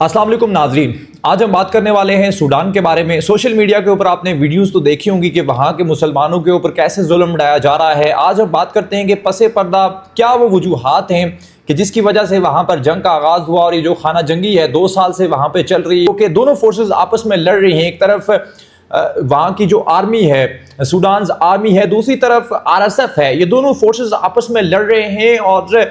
अस्सलाम वालेकुम नाजरीन, आज हम बात करने वाले हैं सूडान के बारे में। सोशल मीडिया के ऊपर आपने वीडियोस तो देखी होंगी कि वहाँ के मुसलमानों के ऊपर कैसे जुल्म ढाया जा रहा है। आज हम बात करते हैं कि पसे पर्दा क्या वो वजूहात हैं कि जिसकी वजह से वहाँ पर जंग का आगाज़ हुआ और ये जो खाना जंगी है 2 साल से वहाँ पे चल रही है, कि दोनों फोर्सेस आपस में लड़ रही हैं। एक तरफ वहाँ की जो आर्मी है, सूडान आर्मी है, दूसरी तरफ RSF है। ये दोनों फोर्सेस आपस में लड़ रहे हैं और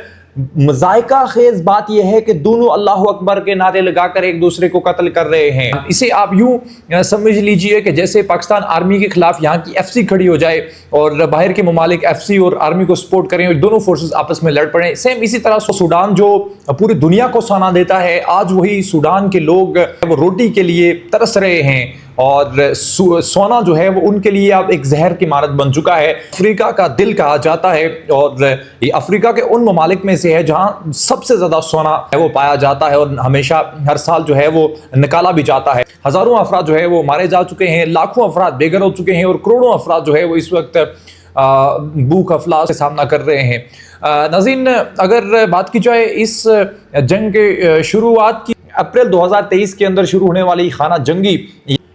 मज़ाइका खेज बात यह है कि दोनों अल्लाह अकबर के नारे लगाकर एक दूसरे को कत्ल कर रहे हैं। इसे आप यूं समझ लीजिए कि जैसे पाकिस्तान आर्मी के खिलाफ यहाँ की FC खड़ी हो जाए और बाहर के ममालिक FC और आर्मी को सपोर्ट करें और दोनों फोर्सेस आपस में लड़ पड़े। सेम इसी तरह सूडान जो पूरी दुनिया को सना देता है, आज वही सूडान के लोग वो रोटी के लिए तरस रहे हैं और सोना जो है वो उनके लिए अब एक जहर की मारत बन चुका है। अफ्रीका का दिल कहा जाता है और ये अफ्रीका के उन ममालिक में से है जहां सबसे ज्यादा सोना है वो पाया जाता है और हमेशा हर साल जो है वो निकाला भी जाता है। हजारों अफराद जो है वो मारे जा चुके हैं, लाखों अफराद बेघर हो चुके हैं और करोड़ों अफराद जो है वो इस वक्त भूख अफलास का सामना कर रहे हैं। नाज़रीन, अगर बात की जाए इस जंग के शुरुआत की, अप्रैल 2023 के अंदर शुरू होने वाली खाना जंगी,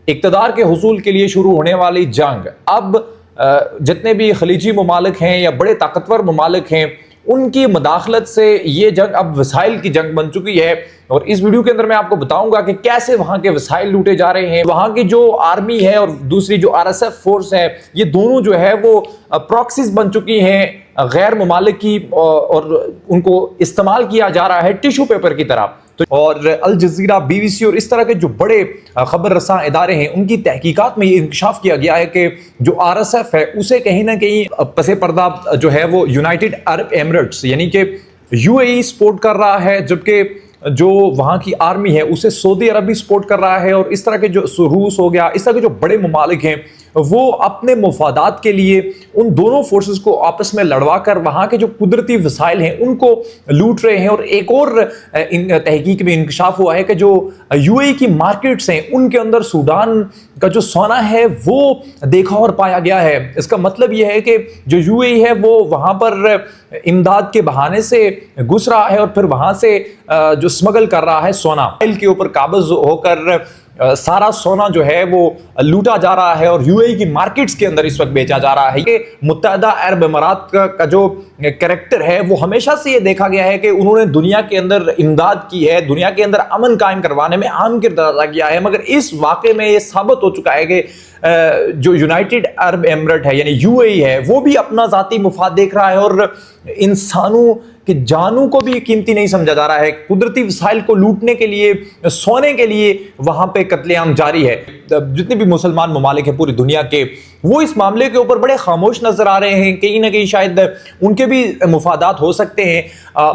इक़्तिदार के हुसूल के लिए शुरू होने वाली जंग, अब जितने भी खलीजी ममालिक हैं या बड़े ताकतवर ममालिक हैं, उनकी मदाखलत से ये जंग अब वसाइल की जंग बन चुकी है। और इस वीडियो के अंदर मैं आपको बताऊंगा कि कैसे वहाँ के वसाइल लूटे जा रहे हैं। वहाँ की जो आर्मी है और दूसरी जो RSF फोर्स है, ये दोनों जो है वो प्रॉक्सीज बन चुकी हैं गैर ममालिक की और उनको इस्तेमाल किया जा रहा है टिश्यू पेपर की तरह। और अल जज़ीरा, BBC और इस तरह के जो बड़े खबर रसां इदारे हैं, उनकी तहकीकात में ये इंकशाफ किया गया है कि जो RSF है उसे कहीं ना कहीं पसे पर्दा जो है वो यूनाइटेड अरब एमिरेट्स यानी कि UAE सपोर्ट कर रहा है, जबकि जो वहाँ की आर्मी है उसे सऊदी अरब भी सपोर्ट कर रहा है। और इस तरह के जो रूस हो गया, इस तरह के जो बड़े ममालिक हैं वो अपने मुफादात के लिए उन दोनों फोर्सेस को आपस में लड़वा कर वहाँ के जो कुदरती वसाइल हैं उनको लूट रहे हैं। और एक और तहकीक में इंकशाफ हुआ है कि जो UAE की मार्केट्स हैं उनके अंदर सूडान का जो सोना है वो देखा और पाया गया है। इसका मतलब यह है कि जो UAE है वो वहाँ पर इमदाद के बहाने से घुस रहा है और फिर वहाँ से जो स्मगल कर रहा है सोना, के ऊपर काबिज होकर सारा सोना जो है वो लूटा जा रहा है और UAE की मार्केट्स के अंदर इस वक्त बेचा जा रहा है। ये मुत्तहदा अरब अमारात का जो कैरेक्टर है वो हमेशा से ये देखा गया है कि उन्होंने दुनिया के अंदर इमदाद की है, दुनिया के अंदर अमन कायम करवाने में अहम किरदार अदा किया है। मगर इस वाक़े में ये साबित हो चुका है कि जो यूनाइटेड अरब एमिरेट है यानी UAE है, वो भी अपना ज़ाती मुफाद देख रहा है और इंसानों कि जानों को भी कीमती नहीं समझा जा रहा है। कुदरती वसाइल को लूटने के लिए, सोने के लिए वहाँ पे कत्लेआम जारी है। जितने भी मुसलमान ममालिक हैं पूरी दुनिया के, वो इस मामले के ऊपर बड़े खामोश नजर आ रहे हैं। कहीं ना कहीं शायद उनके भी मुफादात हो सकते हैं,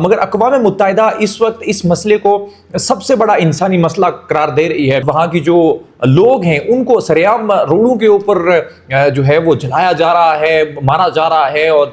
मगर अक़वाम मुत्तहिदा इस वक्त इस मसले को सबसे बड़ा इंसानी मसला करार दे रही है। वहाँ की जो लोग हैं उनको सरेआम रोडों के ऊपर जो है वो जलाया जा रहा है, मारा जा रहा है और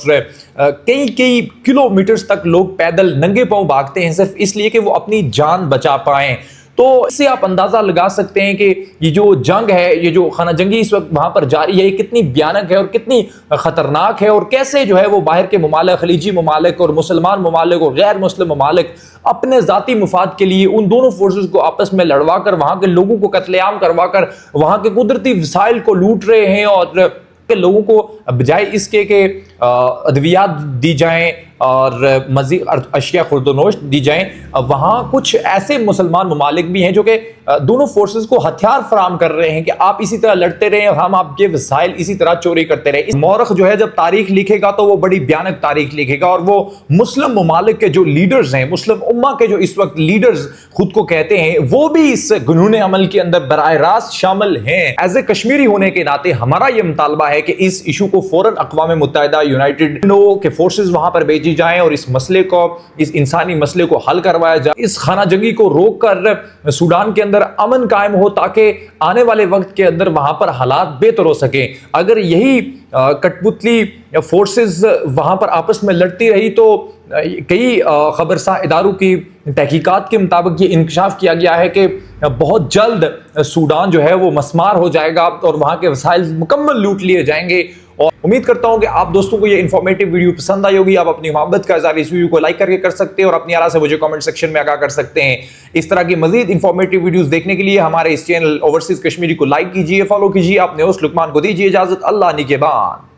कई कई किलोमीटर्स तक लोग पैदल नंगे पांव भागते हैं सिर्फ इसलिए कि वो अपनी जान बचा पाएं। तो इससे आप अंदाज़ा लगा सकते हैं कि ये जो जंग है, ये जो खाना जंगी इस वक्त वहाँ पर जारी है, ये कितनी भयानक है और कितनी ख़तरनाक है और कैसे जो है वो बाहर के ममालिक, खलीजी ममालिक और मुसलमान ममालिक और गैर मुस्लिम ममालिक अपने ज़ाती मुफाद के लिए उन दोनों फोर्सेस को आपस में लड़वा कर वहाँ के लोगों को कत्लेआम करवा कर वहाँ के कुदरती वसाइल को लूट रहे हैं और के लोगों को बजाय इसके के अद्वियात दी जाएं और मज़ीद अशिया खुर्दनोश दी जाएं, वहाँ कुछ ऐसे मुसलमान ममालिक भी हैं जो कि दोनों फोर्सेस को हथियार फराम कर रहे हैं कि आप इसी तरह लड़ते रहें और हम आपके वसाइल इसी तरह चोरी करते रहें। इस मौरख जो है जब तारीख लिखेगा तो वो बड़ी भयानक तारीख लिखेगा और वो मुस्लिम ममालिक के जो लीडर्स हैं, मुस्लिम उम्मा के जो इस वक्त लीडर्स खुद को कहते हैं, वो भी इस जुनून अमल के अंदर बराह रास्त शामिल हैं। एज ए कश्मीरी होने के नाते हमारा ये मुतालबा है कि इस इशू को फौरन अक़वाम मुत्तहिदा यूनाइटेड के फोर्सेस वहाँ पर भेजी जाएं और इस मसले को, इस इंसानी मसले को हल करवाया जाए। इस खाना जंगी को रोक कर सूडान के अंदर अमन कायम हो ताकि आने वाले वक्त के अंदर वहाँ पर हालात बेहतर हो सके। अगर यही कठपुतली फोर्सेस वहाँ पर आपस में लड़ती रही तो कई खबरसा इदारों की तहकीकात के मुताबिक ये इंकशाफ किया गया है कि بہت جلد سوڈان جو ہے وہ مسمار ہو جائے گا اور وہاں کے وسائل مکمل لوٹ لیے جائیں گے۔ اور امید کرتا ہوں کہ آپ دوستوں کو یہ انفارمیٹیو ویڈیو پسند آئی ہوگی۔ آپ اپنی محبت کا اظہار اس ویڈیو کو لائک کر سکتے ہیں اور اپنی آراء سے مجھے کامنٹ سیکشن میں آگاہ کر سکتے ہیں۔ اس طرح کی مزید انفارمیٹیو ویڈیوز دیکھنے کے لیے ہمارے اس چینل اوورسیز کشمیری کو لائک کیجیے، فالو کیجیے۔ اپنے ہوسٹ لقمان کو دیجیے اجازت۔ اللہ نگہبان۔